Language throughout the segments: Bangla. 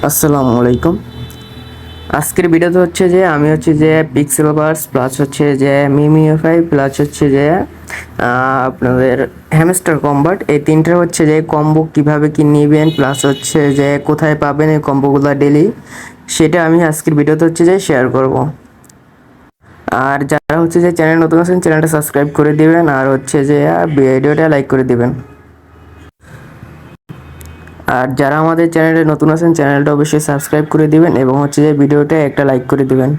আসসালামু আলাইকুম। আজকের ভিডিওতে হচ্ছে যে আমি হচ্ছে যে পিক্সেল বার্স প্লাস হচ্ছে যে মিমিএফআই প্লাস হচ্ছে যে আপনাদের হ্যামস্টার কম্বাট, এই তিনটার হচ্ছে যে কম্বো কিভাবে কি নেবেন প্লাস হচ্ছে যে কোথায় পাবেন এই কম্বোগুলো ডেলি, সেটা আমি আজকের ভিডিওতে হচ্ছে যে শেয়ার করব। আর যারা হচ্ছে যে চ্যানেল নতুন আছেন চ্যানেলটা সাবস্ক্রাইব করে দিবেন আর হচ্ছে যে ভিডিওটা লাইক করে দিবেন। আর যারা আমাদের চ্যানেলে নতুন আছেন চ্যানেলটা অবশ্যই সাবস্ক্রাইব করে দিবেন এবং হচ্ছে যে ভিডিওটা একটা লাইক করে দিবেন।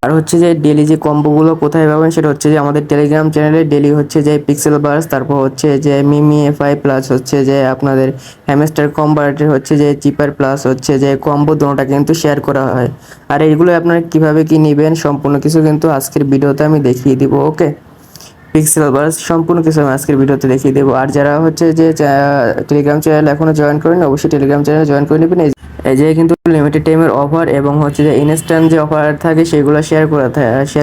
আর হচ্ছে যে ডেলি যে কম্বোগুলো কোথায় পাবেন সেটা হচ্ছে যে আমাদের টেলিগ্রাম চ্যানেলে ডেলি হচ্ছে যে পিক্সেল বার্স, তারপর হচ্ছে যে মিমি এফআই প্লাস হচ্ছে যে আপনাদের হ্যামস্টার কম্বারেটের হচ্ছে যে চিপার প্লাস হচ্ছে যে কম্বো দুটোটা কিন্তু শেয়ার করা হয়। আর এইগুলো আপনারা কিভাবে কি নেবেন সম্পূর্ণ কিছু কিন্তু আজকের ভিডিওতে আমি দেখিয়ে দিব। ওকে, পিক্সেল বার্স সম্পূর্ণ কিছু আমি আজকের ভিডিওতে দেখিয়ে দেবো। আর যারা হচ্ছে যে টেলিগ্রাম চ্যানেল এখনো জয়েন করেন অবশ্যই টেলিগ্রাম চ্যানেল জয়েন করে নেবেন। এই যে কিন্তু লিমিটেড টাইমের অফার এবং হচ্ছে যে ইনস্ট্যান্ট যে অফার থাকে সেগুলো শেয়ার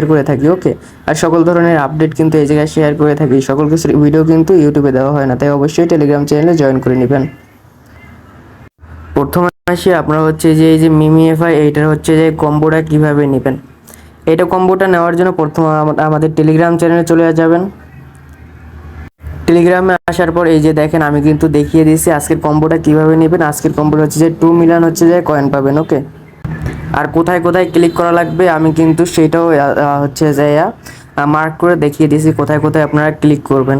করে থাকি। ওকে, আর সকল ধরনের আপডেট কিন্তু এই জায়গায় শেয়ার করে থাকি। সকল কিছুর ভিডিও কিন্তু ইউটিউবে দেওয়া হয় না, তাই অবশ্যই টেলিগ্রাম চ্যানেলে জয়েন করে নেবেন। প্রথমে আসি আপনারা হচ্ছে যে এই যে মিমি এফআই এইটার হচ্ছে যে কম্বোটা কিভাবে নেবেন। এটা কম্বোটা নেওয়ার জন্য প্রথমে আমাদের টেলিগ্রাম চ্যানেলে চলে যাবেন। টেলিগ্রামে আসার পর এই যে দেখেন আমি কিন্তু দেখিয়ে দিয়েছি আজকের কম্বোটা কিভাবে নেবেন। আজকের কম্বোটা হচ্ছে যে 2 মিলিয়ন হচ্ছে যে কয়েন পাবেন। ওকে, আর কোথায় কোথায় ক্লিক করা লাগবে আমি কিন্তু সেটাও হচ্ছে যে মার্ক করে দেখিয়ে দিয়েছি কোথায় কোথায় আপনারা ক্লিক করবেন।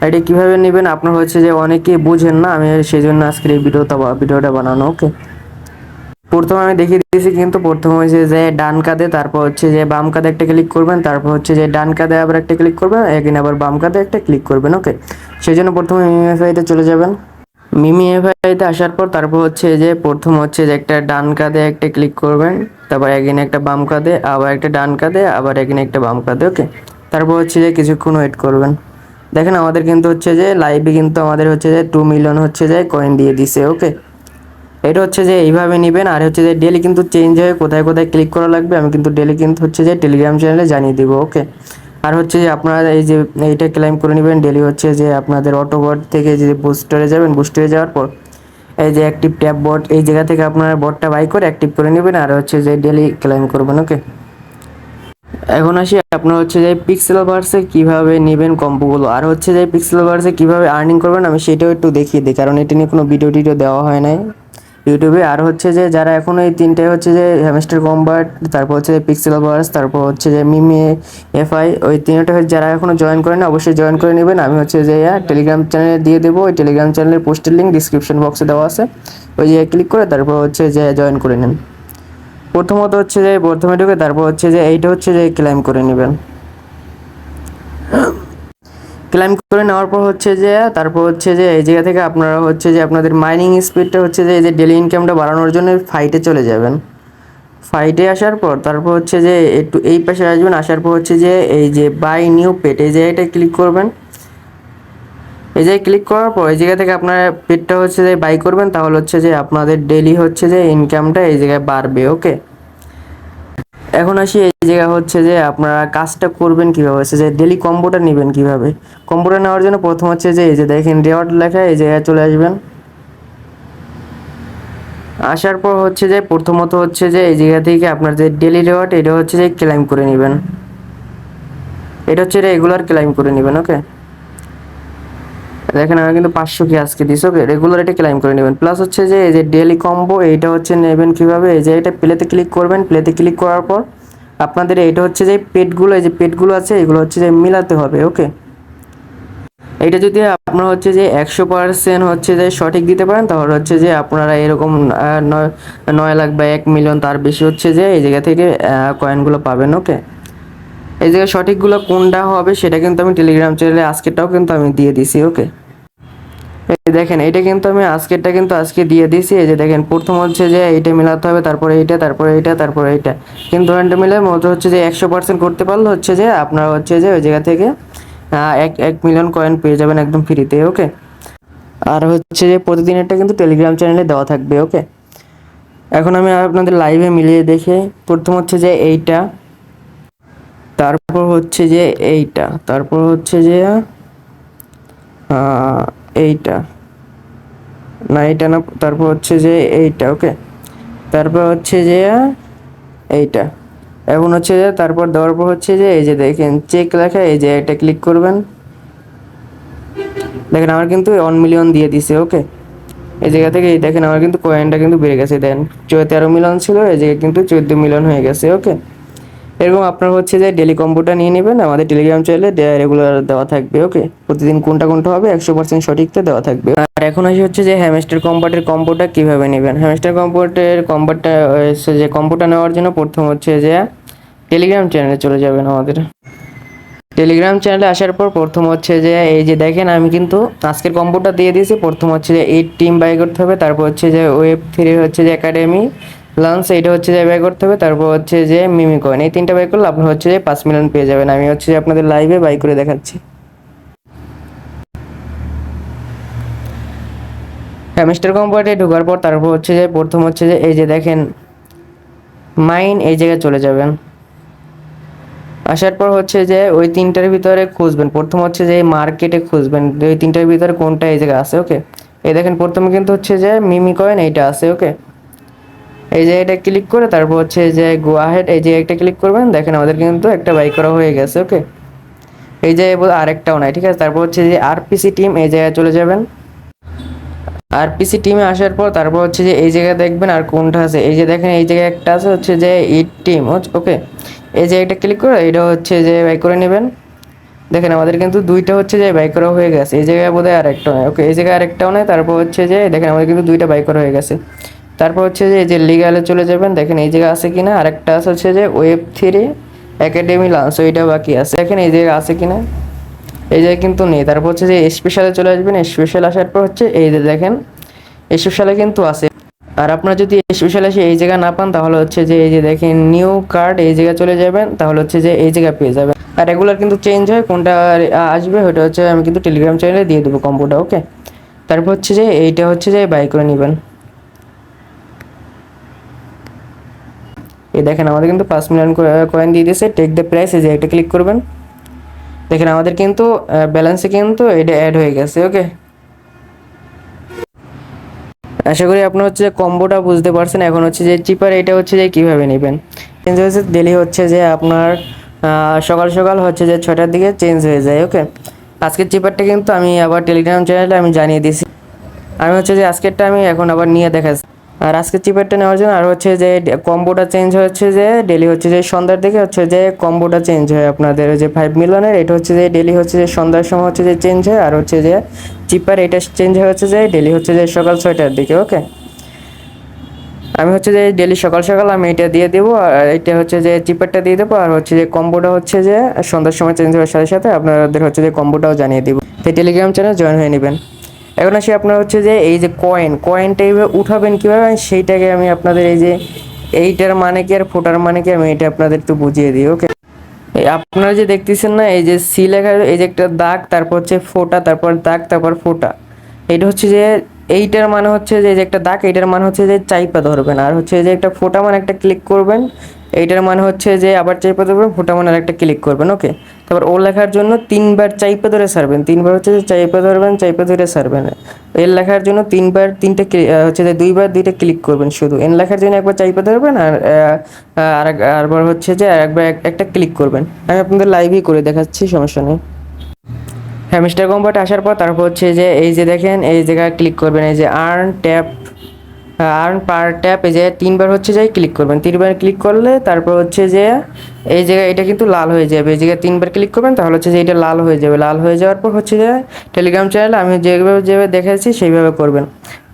এটা কীভাবে নেবেন আপনার হচ্ছে যে অনেকেই বুঝেন না, আমি সেই জন্য আজকের এই ভিডিওটা বানানো। ওকে, প্রথমে আমি দেখিয়ে দিয়েছি কিন্তু প্রথমে হচ্ছে যে ডান কাঁধে, তারপর হচ্ছে যে বাম কাঁধে একটা ক্লিক করবেন, তারপর হচ্ছে যে ডান কাঁধে আবার একটা ক্লিক করবেন, এখানে আবার বাম কাঁধে একটা ক্লিক করবেন। ওকে, সেই জন্য প্রথমে মিমিএফআইতে চলে যাবেন। মিমিএফআইতে আসার পর তারপর হচ্ছে যে প্রথম হচ্ছে যে একটা ডান কাঁধে একটা ক্লিক করবেন, তারপর এখানে একটা বাম কাঁধে, আবার একটা ডান কাঁধে, আবার এখানে একটা বাম কাঁধে। ওকে, তারপর হচ্ছে যে কিছুক্ষণ ওয়েট করবেন। দেখেন আমাদের কিন্তু হচ্ছে যে লাইভে কিন্তু আমাদের হচ্ছে যে 2 মিলিয়ন হচ্ছে যে কয়েন দিয়ে দিছে। ওকে, এটা হচ্ছে যে এইভাবে নেবেন। আর হচ্ছে যে ডেলি কিন্তু চেঞ্জ হয়ে কোথায় কোথায় ক্লিক করা লাগবে আমি কিন্তু ডেলি কিন্তু হচ্ছে যে টেলিগ্রাম চ্যানেলে জানিয়ে দেবো। ওকে, আর হচ্ছে যে আপনারা এই যে এইটা ক্লেম করে নেবেন ডেলি হচ্ছে যে আপনাদের অটোবট থেকে যে বুস্টারে যাবেন, বুস্টারে যাওয়ার পর এই যে অ্যাক্টিভ ট্যাব বট, এই জায়গা থেকে আপনারা বটটা বাই করে অ্যাক্টিভ করে নেবেন আর হচ্ছে যে ডেলি ক্লেম করবেন। ওকে, এখন আসি আপনার হচ্ছে যে পিক্সেল ভার্সে কিভাবে নেবেন কম্বোগুলো, আর হচ্ছে যে পিক্সেল ভার্সে কিভাবে আর্নিং করবেন আমি সেটাও একটু দেখিয়ে দিই, কারণ এটা নিয়ে কোনো ভিডিও টিডিও দেওয়া হয় নাই ইউটিউবে। আর হচ্ছে যে যারা এখন এই তিনটায় হচ্ছে যে হ্যামস্টার কম্বাট, তারপর হচ্ছে যে পিক্সেল ভার্স, তারপর হচ্ছে যে মিমি এফআই, ওই তিনটা যারা এখনো জয়েন করেন অবশ্যই জয়েন করে নেবেন। আমি হচ্ছে যে টেলিগ্রাম চ্যানেলে দিয়ে দেবো, ওই টেলিগ্রাম চ্যানেলের পোস্টের লিঙ্ক ডিসক্রিপশন বক্সে দেওয়া আছে, ওই যে ক্লিক করে তারপর হচ্ছে যে জয়েন করে নেন। প্রথমত হচ্ছে যে প্রথমে ঢুকে তারপর হচ্ছে যে এইটা হচ্ছে যে ক্লেম করে নেবেন। ক্লাইম করে নেওয়ার পর হচ্ছে যে তারপর হচ্ছে যে এই জায়গা থেকে আপনারা হচ্ছে যে আপনাদের মাইনিং স্পিডটা হচ্ছে যে এই যে ডেলি ইনকামটা বাড়ানোর জন্য ফাইটে চলে যাবেন। ফাইটে আসার পর তারপর হচ্ছে যে একটু এই পাশে আসবেন, আসার পর হচ্ছে যে এই যে বাই নিউ পেট এই জায়গাটায় ক্লিক করবেন। এই জায়গায় ক্লিক করার পর এই জায়গা থেকে আপনার পেটটা হচ্ছে যে বাই করবেন, তাহলে হচ্ছে যে আপনাদের ডেলি হচ্ছে যে ইনকামটা এই জায়গায় বাড়বে। ওকে, এখন আসি এই জায়গা হচ্ছে যে আপনারা কাজটা করবেন কিভাবে, হচ্ছে যে ডেলি কম্বোটা নেবেন কিভাবে। কম্বোটা নেওয়ার জন্য প্রথম হচ্ছে যে এই যে দেখেন রেওয়ার্ড লেখা, এই জায়গায় চলে আসবেন। আসার পর হচ্ছে যে প্রথমত হচ্ছে যে এই জায়গা থেকে আপনার যে ডেলি রেওয়ার্ড এটা হচ্ছে যে ক্লেম করে নেবেন, এটা হচ্ছে রেগুলার ক্লেম করে নেবেন। ওকে, দেখেন আমি কিন্তু 500 কি আজকে দিস। ওকে, রেগুলার এটা ক্লেম করে নেবেন। প্লাস হচ্ছে যে এই যে ডেলি কম্বো এইটা হচ্ছে নেবেন কিভাবে, এই যে এটা প্লেতে ক্লিক করবেন, প্লেতে ক্লিক করার পর আপনাদের এইটা হচ্ছে যে পেটগুলো, এই যে পেটগুলো আছে এগুলো হচ্ছে যে মিলাতে হবে। ওকে, এইটা যদি আপনারা হচ্ছে যে 100% হচ্ছে যে সঠিক দিতে পারেন তাহলে হচ্ছে যে আপনারা এরকম 9 লাখ বা 1 মিলিয়ন তার বেশি হচ্ছে যে এই জায়গা থেকে কয়েনগুলো পাবেন। ওকে, এই জায়গায় সঠিকগুলো কোনটা হবে সেটা কিন্তু আমি টেলিগ্রাম চ্যানেলে আজকেরটাও কিন্তু আমি দিয়ে দিছি। ওকে, এই দেখেন এটা কিন্তু আমি আজকেরটা কিন্তু আজকে দিয়ে দিছি। এই যে দেখেন প্রথম হচ্ছে যে এইটা মিলাতে হবে, তারপরে এইটা, তারপরে এইটা, তারপরে এইটা, কিন্তু দুটো মিলে মতো হচ্ছে যে 100% করতে পারলে হচ্ছে যে আপনারা হচ্ছে যে ওই জায়গা থেকে 1 মিলিয়ন কয়েন পেয়ে যাবেন একদম ফ্রিতে। ওকে, আর হচ্ছে যে প্রতিদিনেরটা কিন্তু টেলিগ্রাম চ্যানেলে দেওয়া থাকবে। ওকে, এখন আমি আপনাদের লাইভে মিলিয়ে দেখে প্রথম হচ্ছে যে এইটা, তারপর হচ্ছে যে এইটা, তারপর হচ্ছে যে এইটা, না এইটা না, তারপর হচ্ছে যে এইটা, ওকে। তারপর হচ্ছে যে এইটা, এখন হচ্ছে যে তারপর দেওয়ার পর হচ্ছে যে এই যে দেখেন চেক লেখা, এই যে এটা ক্লিক করবেন। দেখেন আমার কিন্তু 1 মিলিয়ন দিয়ে দিছে, ওকে। এই জায়গা থেকে এই দেখেন আমার কিন্তু কয়েনটা কিন্তু বেড়ে গেছে, দেন 13 মিলিয়ন ছিল, এই জায়গায় কিন্তু 14 মিলিয়ন হয়ে গেছে, ওকে। এরকম আপনার হচ্ছে যে ডেলি কম্বোটা নিয়ে নেবেন, আমাদের টেলিগ্রাম চ্যানেলে রেগুলার দেওয়া থাকবে, ওকে। প্রতিদিন কোনটা কোনটা হবে 100% সঠিকটা দেওয়া থাকবে। আর এখন আসি হচ্ছে যে হ্যামস্টার কম্বোটের কম্বোটা কিভাবে নেবেন। হ্যামস্টার কম্বোটের কম্বোটা যে কম্বোটা নেওয়ার জন্য প্রথম হচ্ছে যে টেলিগ্রাম চ্যানেলে চলে যাবেন। আমাদের টেলিগ্রাম চ্যানেলে আসার পর প্রথম হচ্ছে যে এই যে দেখেন আমি কিন্তু আজকের কম্বোটা দিয়ে দিয়েছি। প্রথম হচ্ছে যে 8 টিম বাই করতে হবে, তারপর হচ্ছে যে ওয়েব 3 হচ্ছে যে একাডেমি লঞ্চ, এইটা হচ্ছে যে বাই করতে হবে, তারপর হচ্ছে যে মিমি কয়েন, এই তিনটা বাই করলে আপনার হচ্ছে যে 5 মিলিয়ন পেয়ে যাবেন। আমি হচ্ছে যে আপনাদের লাইভে বাই করে দেখাচ্ছি। হ্যামস্টার কম্বোতে ঢোকার পর তারপর হচ্ছে যে প্রথম হচ্ছে যে এই যে দেখেন মাইন, এই জায়গায় চলে যাবেন। আসার পর হচ্ছে যে ওই তিনটার ভিতরে খুঁজবেন, প্রথম হচ্ছে যে মার্কেটে খুঁজবেন ওই তিনটার ভিতরে কোনটা এই জায়গায় আছে, ওকে। এই দেখেন প্রথমে কিন্তু হচ্ছে যে মিমি কয়েন এইটা আছে, ওকে। এই যে এটা ক্লিক করে তারপর হচ্ছে যে গো আহেড, এই যে একটা ক্লিক করবেন। দেখেন আমাদের কিন্তু একটা বাই করা হয়ে গেছে, ওকে। এই যে আরেকটাও নাই, ঠিক আছে। তারপর হচ্ছে যে আরপিসি টিম, এই জায়গায় চলে যাবেন। আরপিসি টিমে আসার পর তারপর হচ্ছে যে এই জায়গায় দেখবেন আর কোনটা আছে, এই যে দেখেন এই জায়গায় একটা আছে হচ্ছে যে ইট টিম, ওকে। এই যে এটা ক্লিক করে এটা হচ্ছে যে বাই করে নেবেন। দেখেন আমাদের কিন্তু দুইটা হচ্ছে যে বাই করা হয়ে গেছে, এই জায়গায় বোধহয় আরেকটা নয়, ওকে। এই জায়গায় আরেকটাও নয়, তারপর হচ্ছে যে দেখেন আমাদের কিন্তু দুইটা বাই করা হয়ে গেছে। তারপর হচ্ছে যে এই যে লিগালে চলে যাবেন, দেখেন এই জায়গায় আছে কিনা। আরেকটা আছে হচ্ছে যে ওয়েব 3 একাডেমি লঞ্চ, ওইটা বাকি আছে, দেখেন এই জায়গায় আছে কিনা। এই জায়গায় কিন্তু নেই। তারপর হচ্ছে যে স্পেশালে চলে আসবেন, স্পেশাল আসার পর হচ্ছে এই যে দেখেন স্পেশালে কিন্তু আছে। আর আপনারা যদি স্পেশাল এসে এই জায়গা না পান তাহলে হচ্ছে যে এই যে দেখেন নিউ কার্ড, এই জায়গায় চলে যাবেন, তাহলে হচ্ছে যে এই জায়গা পেয়ে যাবেন। আর রেগুলার কিন্তু চেঞ্জ হয়, কোনটা আসবে ওটা হচ্ছে আমি কিন্তু টেলিগ্রাম চ্যানেলে দিয়ে দেবো কম্বোটা, ওকে। তারপর হচ্ছে যে এইটা হচ্ছে যে বাই করে নেবেন। এই দেখেন আমাদের কিন্তু 5 মিলিয়ন কয়েন দিয়ে দিয়েছে, টেক দ্য প্রাইস, এই যে এটা ক্লিক করবেন। দেখেন আমাদের কিন্তু ব্যালেন্সে কিন্তু এটা অ্যাড হয়ে গেছে, ওকে। আশা করি আপনার হচ্ছে যে কম্বোটা বুঝতে পারছেন। এখন হচ্ছে যে চিপার, এটা হচ্ছে যে কীভাবে নেবেন। চেঞ্জ হয়েছে ডেলি হচ্ছে যে আপনার সকাল সকাল হচ্ছে যে 6টার দিকে চেঞ্জ হয়ে যায়, ওকে। আজকের চিপারটা কিন্তু আমি আবার টেলিগ্রাম চ্যানেলে আমি জানিয়ে দিছি। আমি হচ্ছে যে আজকেরটা আমি এখন আবার নিয়ে দেখাচ্ছি। আর আজকের চিপারটা নেওয়ার জন্য আর হচ্ছে যে কম্বোটা চেঞ্জ হচ্ছে যে ডেলি হচ্ছে যে সন্ধ্যার দিকে হচ্ছে যে কম্বোটা চেঞ্জ হয় আপনাদের যে 5 মিলিয়নের, এটা হচ্ছে যে ডেলি হচ্ছে যে সন্ধ্যার সময় হচ্ছে যে চেঞ্জ হয়। আর হচ্ছে যে চিপার এটা চেঞ্জ হচ্ছে যে ডেলি হচ্ছে যে সকাল 6টার দিকে, ওকে। আমি হচ্ছে যে ডেলি সকাল সকাল আমি এটা দিয়ে দেবো, আর এটা হচ্ছে যে চিপারটা দিয়ে দেবো। আর হচ্ছে যে কম্বোটা হচ্ছে যে সন্ধ্যার সময় চেঞ্জ হওয়ার সাথে সাথে আপনাদের হচ্ছে যে কম্বোটাও জানিয়ে দিব। তো টেলিগ্রাম চ্যানেল জয়েন হয়ে নেবেন। এখন আসি আপনার হচ্ছে যে এই যে কয়েনটা এইভাবে উঠাবেন কীভাবে, সেইটাকে আমি আপনাদের এই যে এইটার মানে কি আর ফোটার মানে কি আমি এটা আপনাদের একটু বুঝিয়ে দিই, ওকে। আপনারা যে দেখতেছেন না এই যে সি লেখা, এই যে একটা দাগ, তারপর হচ্ছে ফোটা, তারপর দাগ, তারপর ফোটা, এটা হচ্ছে যে এইটার মানে হচ্ছে যে একটা দাগ, এইটার মানে হচ্ছে যে চাইপা ধরবেন। আর হচ্ছে যে একটা ফোটা মানে একটা ক্লিক করবেন, এইটার মানে হচ্ছে যে আবার চাইপা ধরবেন, ফোটা মানে একটা ক্লিক করবেন, ওকে। তারপর ও লেখার জন্য 3বার চাইপা ধরে ছাড়বেন, 3বার হচ্ছে যে চাইপা ধরবেন, চাইপা ধরে ছাড়বেন। এল লেখার জন্য 3বার তিনটে হচ্ছে যে 2বার 2টা ক্লিক করবেন শুধু। এন লেখার জন্য একবার চাইপা ধরবেন, আর আরেকবার হচ্ছে যে একবার একটা ক্লিক করবেন। আমি আপনাদের লাইভই করে দেখাচ্ছি, সমস্যা নেই। হ্যামস্টার কম্বোতে আসার পর তারপর হচ্ছে যে এই যে দেখেন এই জায়গায় ক্লিক করবেন, এই যে আর্ন পার ট্যাপ, এই যে 3বার হচ্ছে যে ক্লিক করবেন। 3বার ক্লিক করলে তারপর হচ্ছে যে এই জায়গায় এটা কিন্তু লাল হয়ে যাবে, এই জায়গায় 3বার ক্লিক করবেন তাহলে হচ্ছে যে এটা লাল হয়ে যাবে। লাল হয়ে যাওয়ার পর হচ্ছে যে টেলিগ্রাম চ্যানেলে আমি যেভাবে দেখাচ্ছি সেইভাবে করবেন।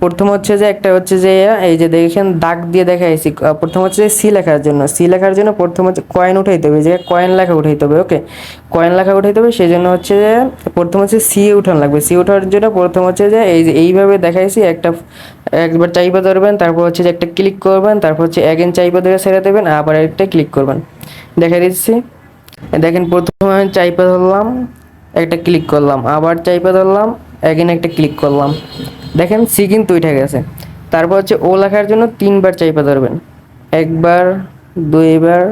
প্রথম হচ্ছে যে একটা হচ্ছে যে এই যে দেখেন দাগ দিয়ে দেখাইছি, প্রথম হচ্ছে যে সি লেখার জন্য প্রথম হচ্ছে কয়েন উঠাইতে হবে, যে কয়েন লেখা উঠাইতে হবে, ওকে। কয়েন লেখা উঠাইতে হবে, সেই জন্য হচ্ছে যে প্রথম হচ্ছে সি উঠান লাগবে। সি ওঠার জন্য প্রথম হচ্ছে যে এই যে এইভাবে দেখাইছি, একবার চাইপা ধরবেন, তারপর হচ্ছে যে একটা ক্লিক করবেন, তারপর হচ্ছে অ্যাগেন চাইপা ধরে ছেড়ে দেবেন, আবার একটা ক্লিক করবেন। দেখা দিচ্ছি, দেখেন প্রথমে আমি চাইপা ধরলাম, একটা ক্লিক করলাম, আবার চাইপা ধরলাম, অ্যাগেন একটা ক্লিক করলাম। দেখেন সি কিন্তু উঠে গেছে। তারপর হচ্ছে ও লেখার জন্য 3বার চাইপা ধরবেন, একবার, 2বার,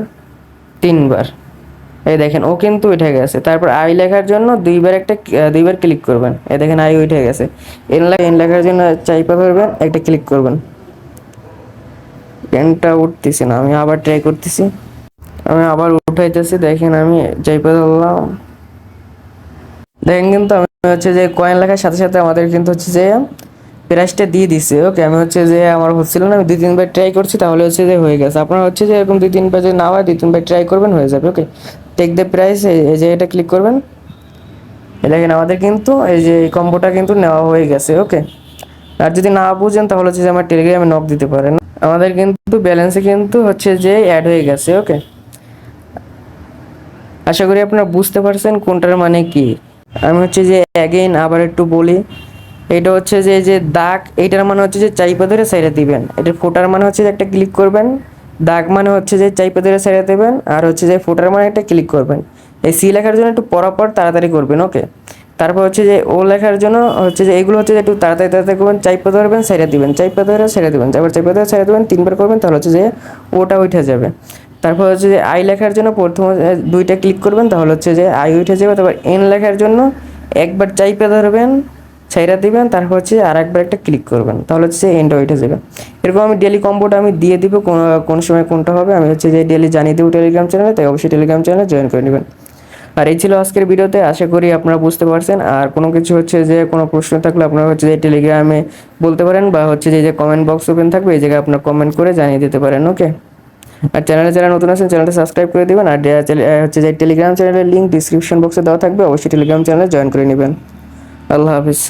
3বার। এই দেখেন ও কিন্তু উঠে গেছে। তারপর আই লেখার জন্য দুইবার ক্লিক করবেন, এই দেখেন আই উঠে গেছে। এন লেখার জন্য চাইপা ধরবেন, একটা ক্লিক করবেন। এনটা উঠতেছি না, আমি আবার ট্রাই করতেছি। আমি আবার উঠাইতেছি, দেখেন আমি চাইপা ধরলাম। দেখেন কিন্তু আমি হচ্ছে যে কয়েন লেখার সাথে সাথে আমাদের কিন্তু হচ্ছে যে প্রাইসটা দিয়ে দিছে। ওকে, আমি হচ্ছে যে আমার হচ্ছিল না, আমি 2-3 বার ট্রাই করছি, তাহলে হচ্ছে যে হয়ে গেছে। আপনার হচ্ছে যে এরকম 2-3 বার যদি না হয় 2-3 বার ট্রাই করবেন, হয়ে যাবে। ওকে, টেক দ্য প্রাইস, এই যে এটা ক্লিক করবেন। দেখেন আমাদের কিন্তু এই যে এই কম্বোটা কিন্তু নেওয়া হয়ে গেছে। ওকে, আর যদি না বুঝেন তাহলে হচ্ছে যে আমার টেলিগ্রামে নক দিতে পারেন। আমাদের কিন্তু ব্যালেন্সে কিন্তু হচ্ছে যে অ্যাড হয়ে গেছে। ওকে, আশা করি আপনারা বুঝতে পারছেন কোনটার মানে কি। আমি হচ্ছে যে অ্যাগেইন আবার একটু বলি, এটা হচ্ছে যে এই যে দাগ, এইটার মানে হচ্ছে যে চাইপা ধরে সাইডে দিবেন। এটা ফোটার মানে হচ্ছে যে একটা ক্লিক করবেন, দাগ মানে হচ্ছে যে চাইপা ধরে সাইডে দেবেন, আর হচ্ছে যে ফোটার মানে একটা ক্লিক করবেন। এই সি লেখার জন্য একটু পরাপর তাড়াতাড়ি করবেন। ওকে, তারপর হচ্ছে যে ও লেখার জন্য হচ্ছে যে এগুলো হচ্ছে যে একটু তাড়াতাড়ি তাড়াতাড়ি করবেন, চাইপা ধরবেন সাইডে দিবেন, চাইপা ধরে সাইডে দিবেন, তারপর চাইপা ধরে সাইডে দিবেন, 3 বার করবেন, তাহলে হচ্ছে যে ওটা উঠে যাবে। তারপর হচ্ছে যে আই লেখার জন্য প্রথমে দুইটা ক্লিক করবেন, তাহলে হচ্ছে যে আই উঠে যাবে। তারপর এন লেখার জন্য একবার চাইপা ধরবেন, ছাইরা দিবেন, তারপর হচ্ছে আর একবার একটা ক্লিক করবেন, তাহলে হচ্ছে এন্ড উঠে যাবে। এরকম আমি ডেলি কম্বোটা আমি দিয়ে দিব, কোন সময় কোনটা হবে আমি হচ্ছে যে ডেলি জানিয়ে দেবো টেলিগ্রাম চ্যানেলে, তাই অবশ্যই টেলিগ্রাম চ্যানেলে জয়েন করে নেবেন। আর এই ছিল আজকের ভিডিওতে, আশা করি আপনারা বুঝতে পারছেন। আর কোনো কিছু হচ্ছে যে কোনো প্রশ্ন থাকলে আপনারা হচ্ছে যে টেলিগ্রামে বলতে পারেন, বা হচ্ছে যে কমেন্ট বক্স ওপেন থাকবে, এই জায়গায় আপনারা কমেন্ট করে জানিয়ে দিতে পারেন। ওকে, আর চ্যানেলে যারা নতুন আছেন চ্যানেলটা সাবস্ক্রাইব করে দিবেন। আর হচ্ছে যে টেলিগ্রাম চ্যানেলের লিঙ্ক ডিসক্রিপশন বক্সে দেওয়া থাকবে, অবশ্যই টেলিগ্রাম চ্যানেলে জয়েন করে নেবেন। আল্লাহ হাফিজ।